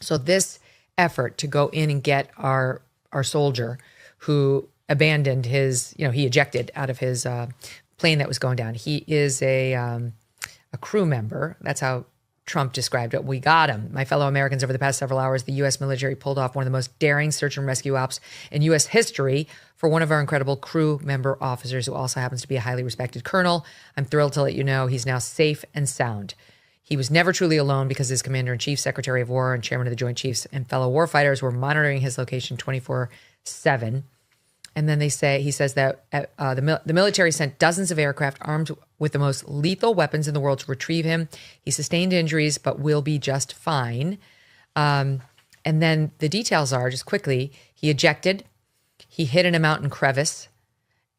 So this effort to go in and get our soldier who abandoned his, he ejected out of his plane that was going down. He is a crew member. That's how Trump described it. We got him. My fellow Americans, over the past several hours, the U.S. military pulled off one of the most daring search and rescue ops in U.S. history for one of our incredible crew member officers, who also happens to be a highly respected colonel. I'm thrilled to let you know he's now safe and sound. He was never truly alone because his commander-in-chief, secretary of war, and chairman of the Joint Chiefs and fellow warfighters were monitoring his location 24/7. And then he says that the military sent dozens of aircraft armed with the most lethal weapons in the world to retrieve him. He sustained injuries, but will be just fine. And then the details are, just quickly, he ejected. He hid in a mountain crevice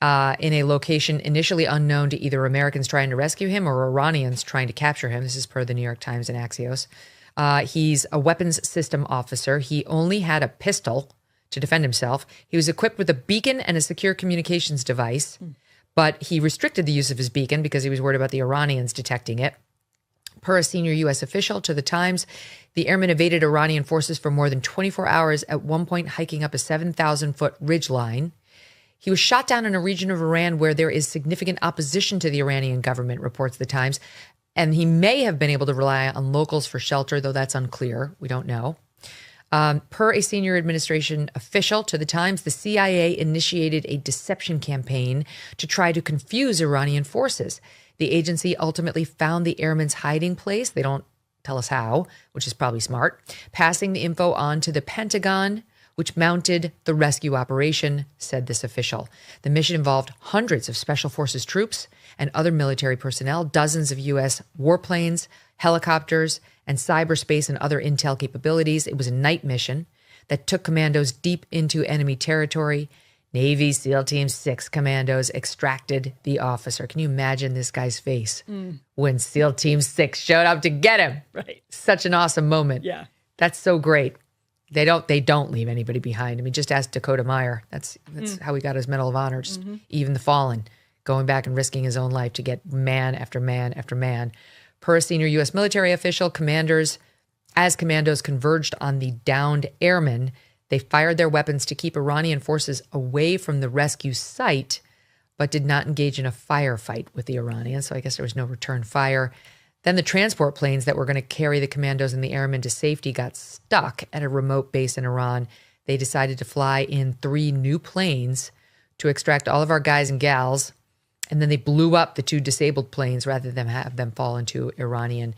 in a location initially unknown to either Americans trying to rescue him or Iranians trying to capture him. This is per the New York Times and Axios. He's a weapons system officer. He only had a pistol to defend himself. He was equipped with a beacon and a secure communications device, but he restricted the use of his beacon because he was worried about the Iranians detecting it. Per a senior U.S. official to the Times, the airman evaded Iranian forces for more than 24 hours, at one point hiking up a 7,000-foot ridgeline. He was shot down in a region of Iran where there is significant opposition to the Iranian government, reports the Times, and he may have been able to rely on locals for shelter, though that's unclear. We don't know. Per a senior administration official to the Times, the CIA initiated a deception campaign to try to confuse Iranian forces. The agency ultimately found the airman's hiding place. They don't tell us how, which is probably smart, passing the info on to the Pentagon, which mounted the rescue operation, said this official. The mission involved hundreds of special forces troops and other military personnel, dozens of U.S. warplanes, helicopters, and cyberspace and other intel capabilities. It was a night mission that took commandos deep into enemy territory. Navy SEAL Team 6 commandos extracted the officer. Can you imagine this guy's face when SEAL Team 6 showed up to get him? Right. Such an awesome moment. Yeah. That's so great. They don't leave anybody behind. I mean, just ask Dakota Meyer. That's how he got his Medal of Honor. Just even the fallen, going back and risking his own life to get man after man after man. Per a senior U.S. military official, commandos converged on the downed airman. They fired their weapons to keep Iranian forces away from the rescue site, but did not engage in a firefight with the Iranians. So I guess there was no return fire. Then the transport planes that were going to carry the commandos and the airmen to safety got stuck at a remote base in Iran. They decided to fly in 3 new planes to extract all of our guys and gals. And then they blew up the 2 disabled planes rather than have them fall into Iranian